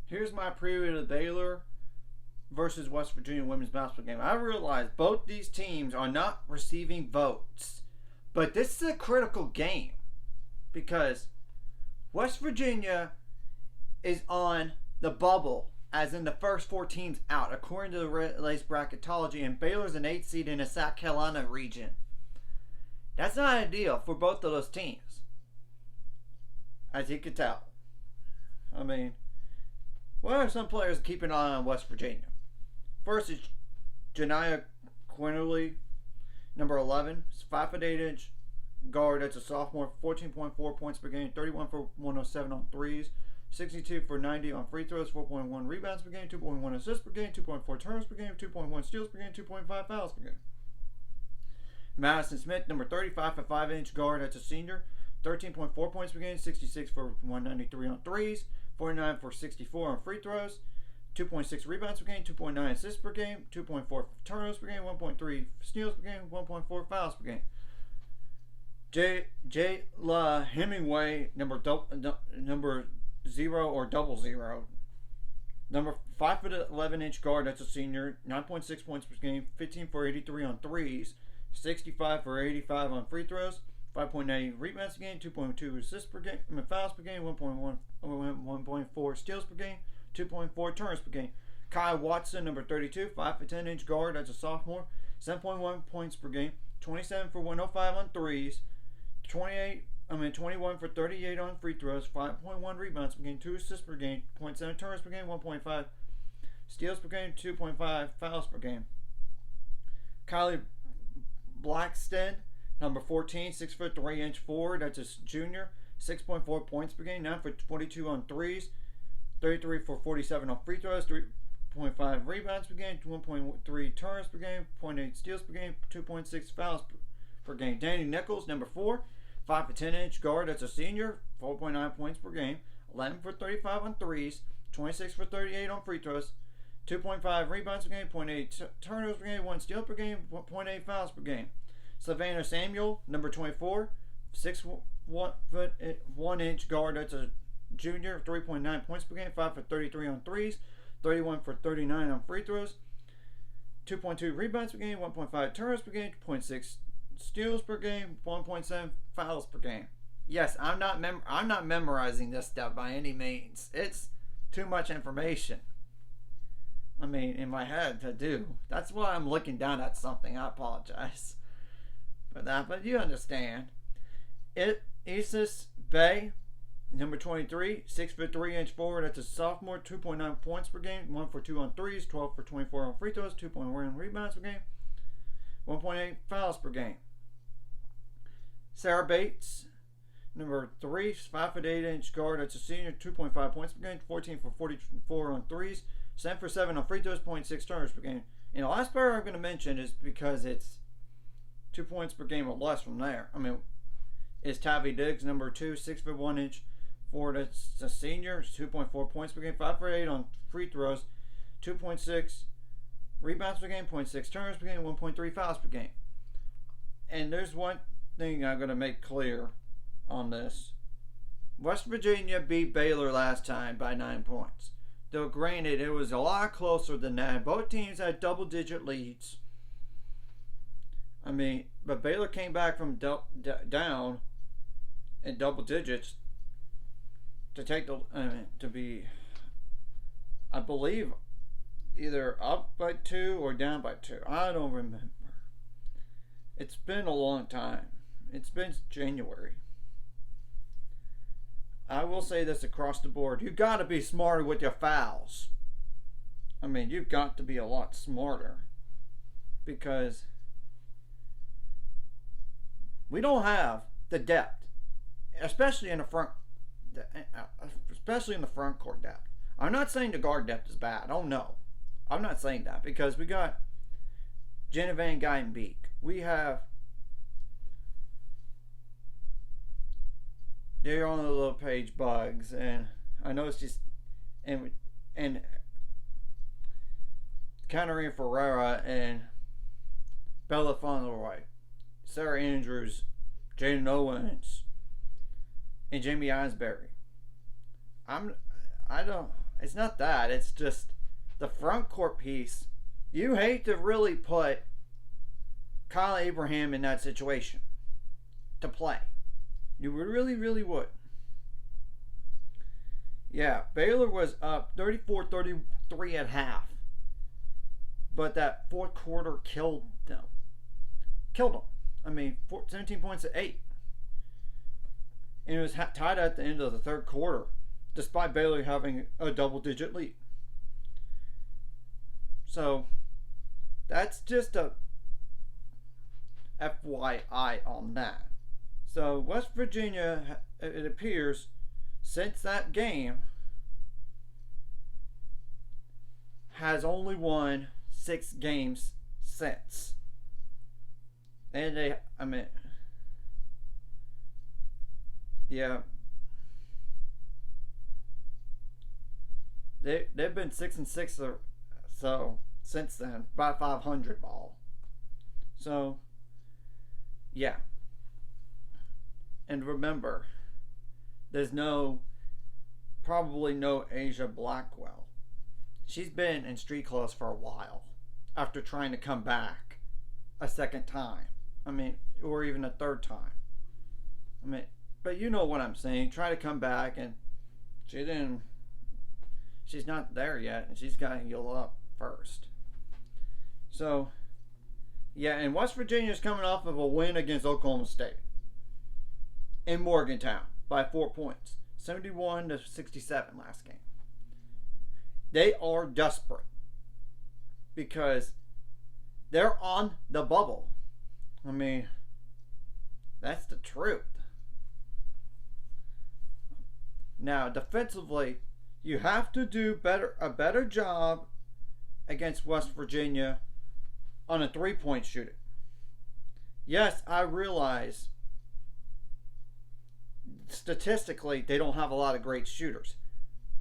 Here's my preview of the Baylor versus West Virginia women's basketball game. I realize both these teams are not receiving votes, but this is a critical game because West Virginia is on the bubble, as in the first 4 teams out, according to the latest bracketology, and Baylor's an 8th seed in the South Carolina region. That's not ideal for both of those teams, as you can tell. I mean, what are some players keeping an eye on West Virginia? First is Janiah Quinterly, number 11. It's 5'8" guard. That's a sophomore. 14.4 points per game. 31 for 107 on threes. 62 for 90 on free throws. 4.1 rebounds per game. 2.1 assists per game. 2.4 turnovers per game. 2.1 steals per game. 2.5 fouls per game. Madison Smith, number 35, a 5" guard. That's a senior. 13.4 points per game. 66 for 193 on threes. 49 for 64 on free throws. 2.6 rebounds per game, 2.9 assists per game, 2.4 turnovers per game, 1.3 steals per game, 1.4 fouls per game. Jayla Hemingway, number 0 or 00. Number 5'11" guard, that's a senior, 9.6 points per game, 15 for 83 on threes, 65 for 85 on free throws, 5.8 rebounds per game, 2.2 assists per game, fouls per game, 1.4 steals per game, 2.4 turns per game. Kai Watson, number 32, 5'10" guard, that's a sophomore, 7.1 points per game, 27 for 105 on threes, 21 for 38 on free throws, 5.1 rebounds per game, 2 assists per game, 0.7 turns per game, 1.5 steals per game, 2.5 fouls per game. Kylie Blackston, number 14, 6'3" forward, that's a junior, 6.4 points per game, 9 for 22 on threes, 33 for 47 on free throws, 3.5 rebounds per game, 1.3 turns per game, 0.8 steals per game, 2.6 fouls per game. Danny Nichols, number 4, 5'10" guard, that's a senior, 4.9 points per game, 11 for 35 on threes, 26 for 38 on free throws, 2.5 rebounds per game, 0.8 turnovers per game, 1 steal per game, 0.8 fouls per game. Savannah Samuel, number 24, 6'1" guard, that's a junior, 3.9 points per game, 5 for 33 on threes, 31 for 39 on free throws, 2.2 rebounds per game, 1.5 turnovers per game, 0.6 steals per game, 1.7 fouls per game. Yes, I'm not memorizing this stuff by any means. It's too much information. I mean, in my head to do. That's why I'm looking down at something. I apologize for that, but you understand. Isis Bay, number 23, 6'3" forward. That's a sophomore, 2.9 points per game, 1 for 2 on threes, 12 for 24 on free throws, 2.1 rebounds per game, 1.8 fouls per game. Sarah Bates, number 3, 5'8" guard. That's a senior, 2.5 points per game, 14 for 44 on threes, 7 for 7 on free throws, 0.6 turnovers per game. And the last player I'm going to mention is because it's 2 points per game or less from there. I mean, is Tavi Diggs, number 2, 6'1" forward. That's a senior, 2.4 points per game, 5 for 8 on free throws, 2.6 rebounds per game, 0.6 turnovers per game, 1.3 fouls per game. And there's one thing I'm going to make clear on this. West Virginia beat Baylor last time by 9 points. Though granted, it was a lot closer than that. Both teams had double-digit leads. I mean, but Baylor came back from down in double digits to take to be, I believe, either up by 2 or down by 2. I don't remember. It's been a long time. It's been January. I will say this across the board. You got to be smarter with your fouls. I mean, you've got to be a lot smarter because we don't have the depth, especially in the front court depth. I'm not saying the guard depth is bad. Oh no, I'm not saying that because we got Jenna Van Guytenbeek. We have they're on the little page Bugs, and I know it's just and Katarina Ferreira and Bella Fauntleroy, Sarah Andrews, Jaden Owens, and Jamie Einsberry. it's not that. It's just the front court piece. You hate to really put Kyle Abraham in that situation to play. You really, really would. Yeah, Baylor was up 34-33 at half. But that fourth quarter killed them. I mean, 17 points to 8. And it was tied at the end of the third quarter, despite Baylor having a double-digit lead. So, that's just a FYI on that. So, West Virginia, it appears, since that game, has only won 6 games since. And yeah. They've been 6-6 so since then by 500 ball. So yeah. And remember, there's probably no Asia Blackwell. She's been in street clothes for a while after trying to come back a second time. Or even a third time. But you know what I'm saying. Try to come back, and she's not there yet, and she's got to heal up first. So, yeah, and West Virginia's coming off of a win against Oklahoma State in Morgantown by 4 points. 71-67 last game. They are desperate because they're on the bubble. That's the truth. Now, defensively, you have to do a better job against West Virginia on a three-point shooting. Yes, I realize statistically they don't have a lot of great shooters.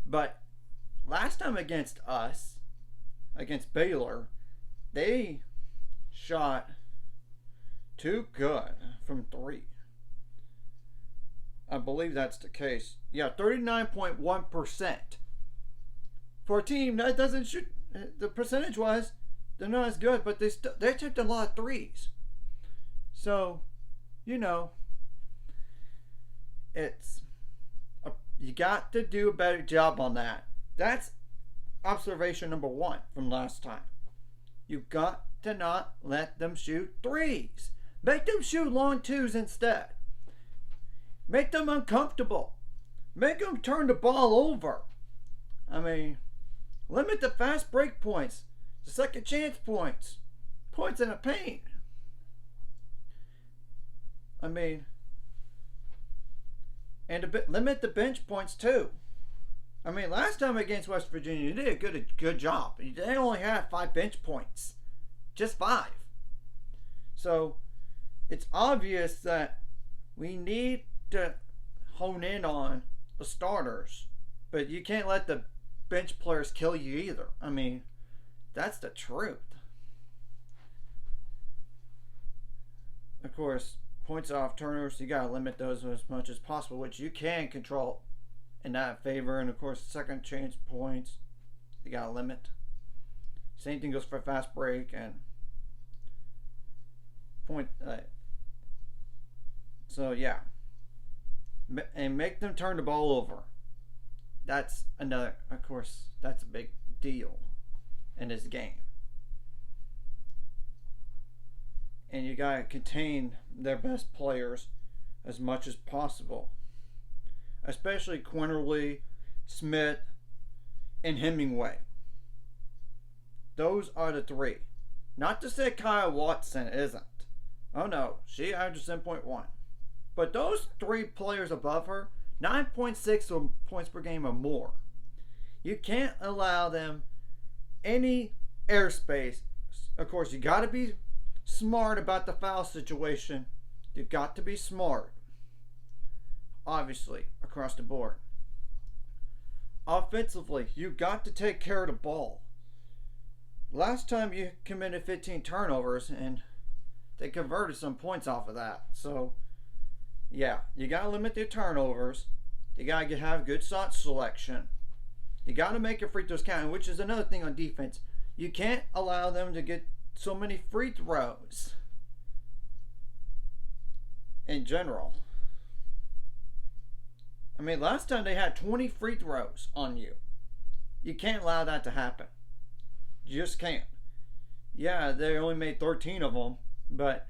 But last time against Baylor, they shot too good from 3. I believe that's the case. Yeah, 39.1%. For a team that doesn't shoot, the percentage-wise, they're not as good, but they took a lot of threes. So, you got to do a better job on that. That's observation number 1 from last time. You got to not let them shoot threes. Make them shoot long 2s instead. Make them uncomfortable. Make them turn the ball over. Limit the fast break points, the second chance points, points in the paint. And limit the bench points too. Last time against West Virginia, you did a good job. They only had 5 bench points. Just 5. So, it's obvious that we need to hone in on the starters. But you can't let the bench players kill you either. That's the truth. Of course, points off turnovers, you gotta limit those as much as possible, which you can control in that favor. And of course, second chance points, you gotta limit. Same thing goes for fast break and point. So yeah, and make them turn the ball over. That's another, of course, that's a big deal in this game. And you gotta contain their best players as much as possible, especially Quinterly, Smith, and Hemingway. Those are the 3. Not to say Kyle Watson isn't. Oh no, she averaged 7.1. But those 3 players above her, 9.6 points per game or more. You can't allow them any airspace. Of course, you got to be smart about the foul situation. You got to be smart. Obviously, across the board. Offensively, you got to take care of the ball. Last time you committed 15 turnovers and they converted some points off of that. So, yeah, you got to limit the turnovers. You got to have good shot selection. You got to make your free throws count, which is another thing on defense. You can't allow them to get so many free throws in general. I mean, last time they had 20 free throws on you. You can't allow that to happen. You just can't. Yeah, they only made 13 of them, but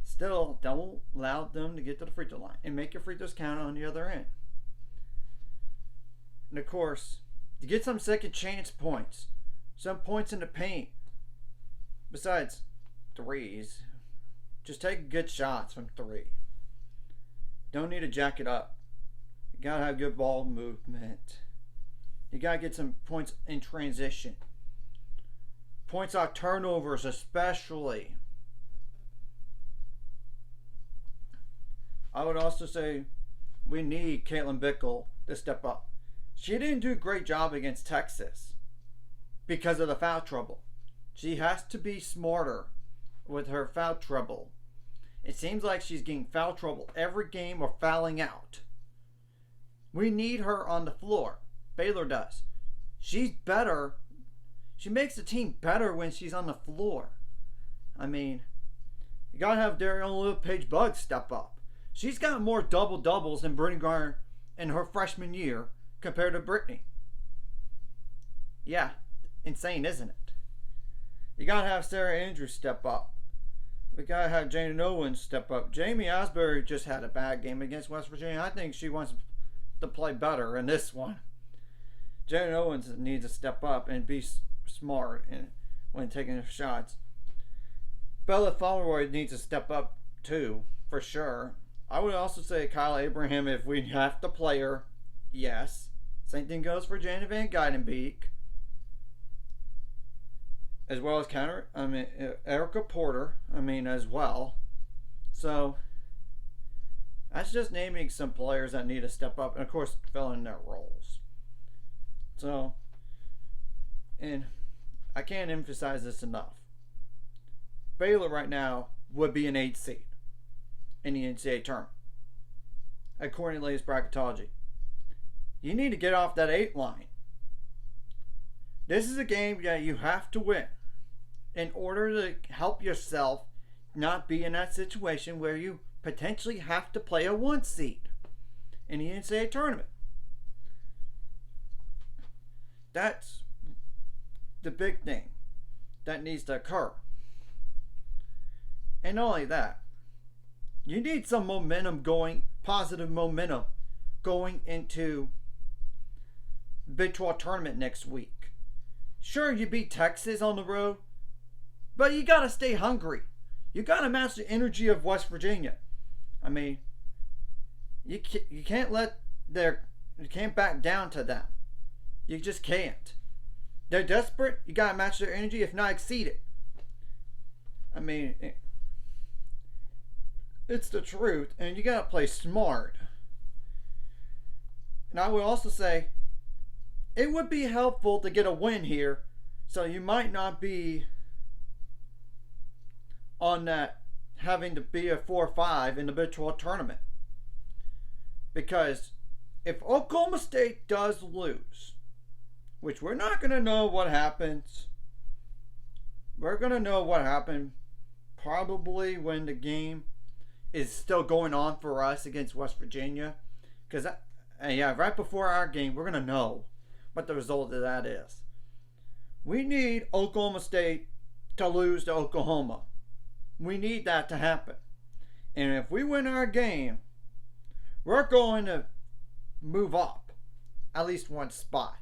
still, don't allow them to get to the free throw line and make your free throws count on the other end. And of course, to get some second chance points, some points in the paint, besides threes, just take good shots from three. Don't need to jack it up. You gotta have good ball movement. You gotta get some points in transition. Points off turnovers, especially. I would also say we need Caitlin Bickle to step up. She didn't do a great job against Texas because of the foul trouble. She has to be smarter with her foul trouble. It seems like she's getting foul trouble every game or fouling out. We need her on the floor. Baylor does. She's better. She makes the team better when she's on the floor. I mean, you gotta have Darian Little Paige Buggs step up. She's got more double-doubles than Brittany Griner in her freshman year compared to Brittany. Yeah, insane, isn't it? You gotta have Sarah Andrews step up. We gotta have Jane Owens step up. Jamie Asbury just had a bad game against West Virginia. I think she wants to play better in this one. Jane Owens needs to step up and be smart when taking her shots. Bella Fauntleroy needs to step up too, for sure. I would also say Kyle Abraham if we have to play her. Yes. Same thing goes for Janet Van Guydenbeek. As well as Erica Porter, as well. So, that's just naming some players that need to step up and, of course, fill in their roles. So, and I can't emphasize this enough. Baylor right now would be an 8 seed in the NCAA tournament, according to latest bracketology. You need to get off that 8 line. This is a game that you have to win in order to help yourself not be in that situation where you potentially have to play a 1 seed in the NCAA tournament. That's the big thing that needs to occur. And not only that, you need some momentum going, positive momentum going into Big 12 tournament next week. Sure, you beat Texas on the road, but you got to stay hungry. You got to match the energy of West Virginia. You can't you can't back down to them. You just can't. They're desperate. You got to match their energy, if not exceed it. It's the truth, and you got to play smart. And I would also say it would be helpful to get a win here, so you might not be on that having to be a 4-5 in the Big 12 tournament. Because if Oklahoma State does lose, which we're not going to know what happens, we're going to know what happened probably when the game is still going on for us against West Virginia. Because, right before our game, we're going to know what the result of that is. We need Oklahoma State to lose to Oklahoma. We need that to happen. And if we win our game, we're going to move up at least 1 spot.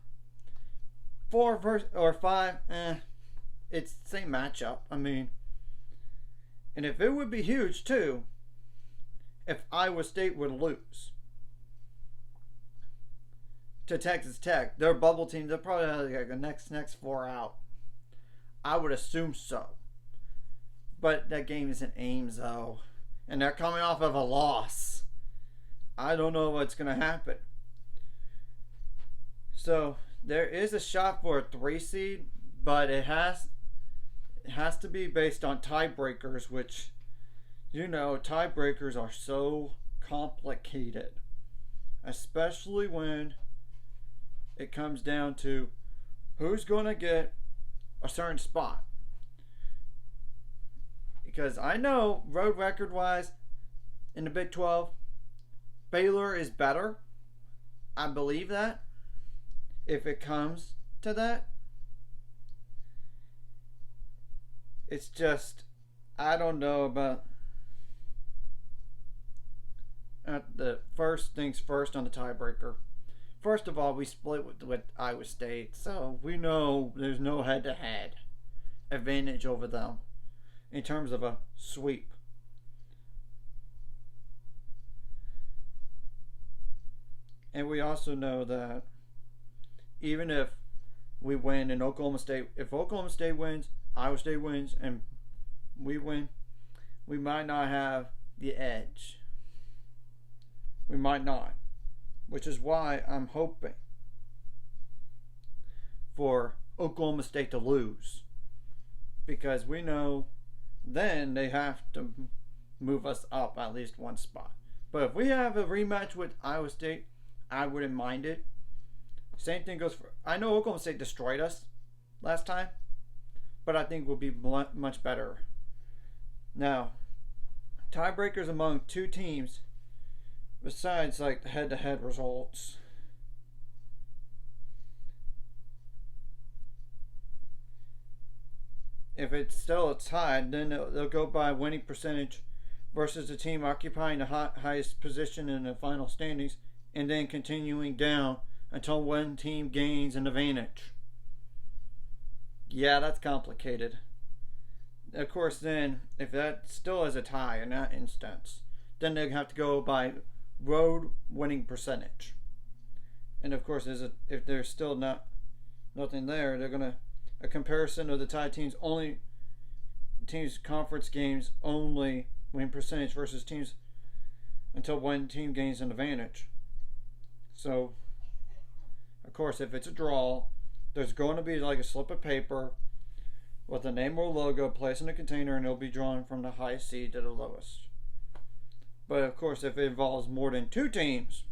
4 or 5, it's the same matchup. And if it would be huge too, if Iowa State would lose to Texas Tech, their bubble team, they'll probably have like the next 4 out. I would assume so. But that game is in Ames, though. And they're coming off of a loss. I don't know what's going to happen. So, there is a shot for a 3 seed, but it has to be based on tiebreakers, which, tiebreakers are so complicated. Especially when it comes down to who's going to get a certain spot. Because I know road record wise in the Big 12, Baylor is better. I believe that. If it comes to that, it's just, I don't know about the first things first on the tiebreaker. First of all, we split with Iowa State, so we know there's no head-to-head advantage over them in terms of a sweep. And we also know that even if we win and Oklahoma State, if Oklahoma State wins, Iowa State wins, and we win, we might not have the edge. We might not. Which is why I'm hoping for Oklahoma State to lose. Because we know then they have to move us up at least one spot. But if we have a rematch with Iowa State, I wouldn't mind it. Same thing goes for, I know Oklahoma State destroyed us last time, but I think we'll be much better. Now, tiebreakers among two teams, besides like the head-to-head results, if it's still tied, then they'll go by winning percentage versus the team occupying the highest position in the final standings, and then continuing down until one team gains an advantage. Yeah, that's complicated. Of course, then, if that still is a tie in that instance, then they have to go by road winning percentage. And of course, if there's still nothing there, they're going to, a comparison of the tied teams conference games only win percentage versus teams until one team gains an advantage. So, of course, if it's a draw, there's going to be like a slip of paper with the name or logo placed in a container, and it'll be drawn from the highest seed to the lowest. But of course, if it involves more than two teams,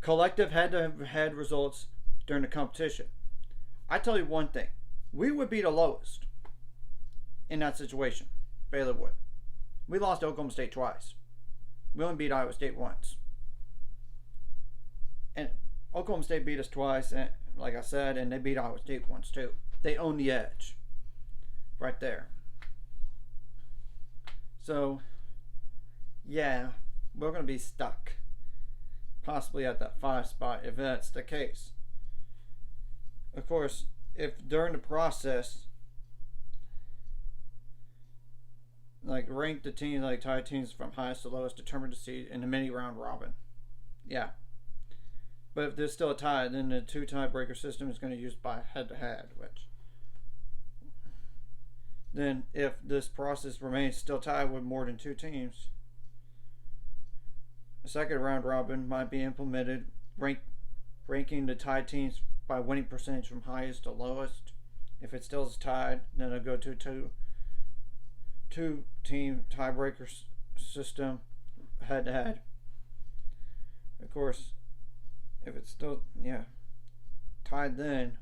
collective head-to-head results during the competition. I tell you one thing, we would be the lowest in that situation. Baylor would. We lost to Oklahoma State twice. We only beat Iowa State once. And Oklahoma State beat us twice, and like I said, and they beat Iowa State once too. They own the edge. Right there. So, yeah, we're going to be stuck. Possibly at that 5 spot if that's the case. Of course, if during the process, like rank the teams, like tie teams from highest to lowest, determine the seed in the mini round robin. Yeah. But if there's still a tie, then the 2 tiebreaker system is going to use by head-to-head, which then if this process remains still tied with more than 2 teams, a second round robin might be implemented, ranking the tied teams by winning percentage from highest to lowest. If it still is tied, then it'll go to a two team tiebreaker system head-to-head. Of course, if it's still tied, then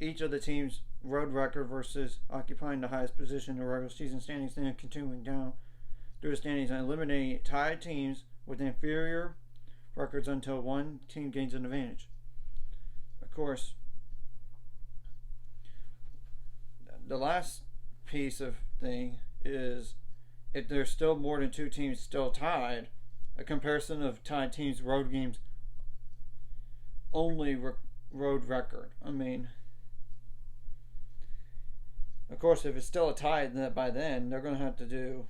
each of the teams' road record versus occupying the highest position in the regular season standings, then continuing down through the standings and eliminating tied teams with inferior records until one team gains an advantage. Of course, the last piece of thing is if there's still more than 2 teams still tied, a comparison of tied teams' road games only road record. I mean, of course, if it's still a tie, then by then they're going to have to do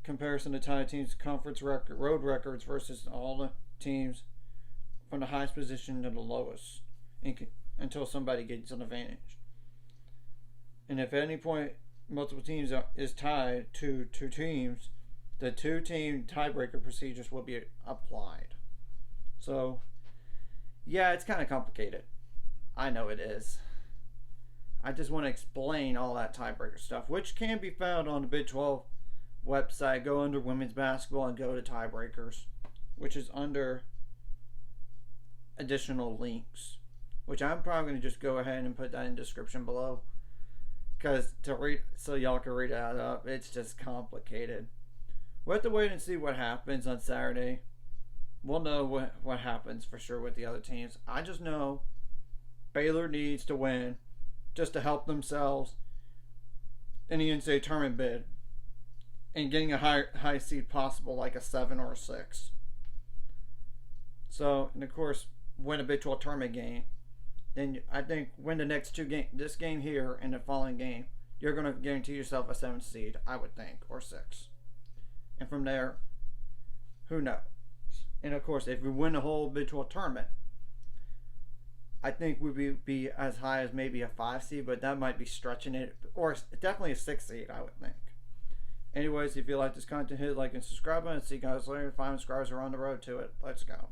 comparison to tied teams' conference record, road records versus all the teams from the highest position to the lowest until somebody gets an advantage. And if at any point multiple teams is tied to 2 teams, the 2-team tiebreaker procedures will be applied. So, yeah, it's kind of complicated. I know it is. I just want to explain all that tiebreaker stuff, which can be found on the Big 12 website. Go under women's basketball and go to tiebreakers, which is under additional links, which I'm probably going to just go ahead and put that in the description below, because to read, so y'all can read that up. It's just complicated. We'll have to wait and see what happens on Saturday. We'll know what happens for sure with the other teams. I just know Baylor needs to win just to help themselves in the NCAA tournament bid and getting a high seed possible, like a 7 or a 6. So, and of course, win a Big 12 tournament game. Then I think win the next 2 games, this game here and the following game, you're going to guarantee yourself a 7 seed, I would think, or 6. And from there, who knows? And of course, if we win the whole Big 12 tournament, I think we'd be as high as maybe a 5 seed, but that might be stretching it, or definitely a 6 seed, I would think. Anyways, if you like this content, hit like and subscribe button. See you guys later. 5 subscribers are on the road to it. Let's go.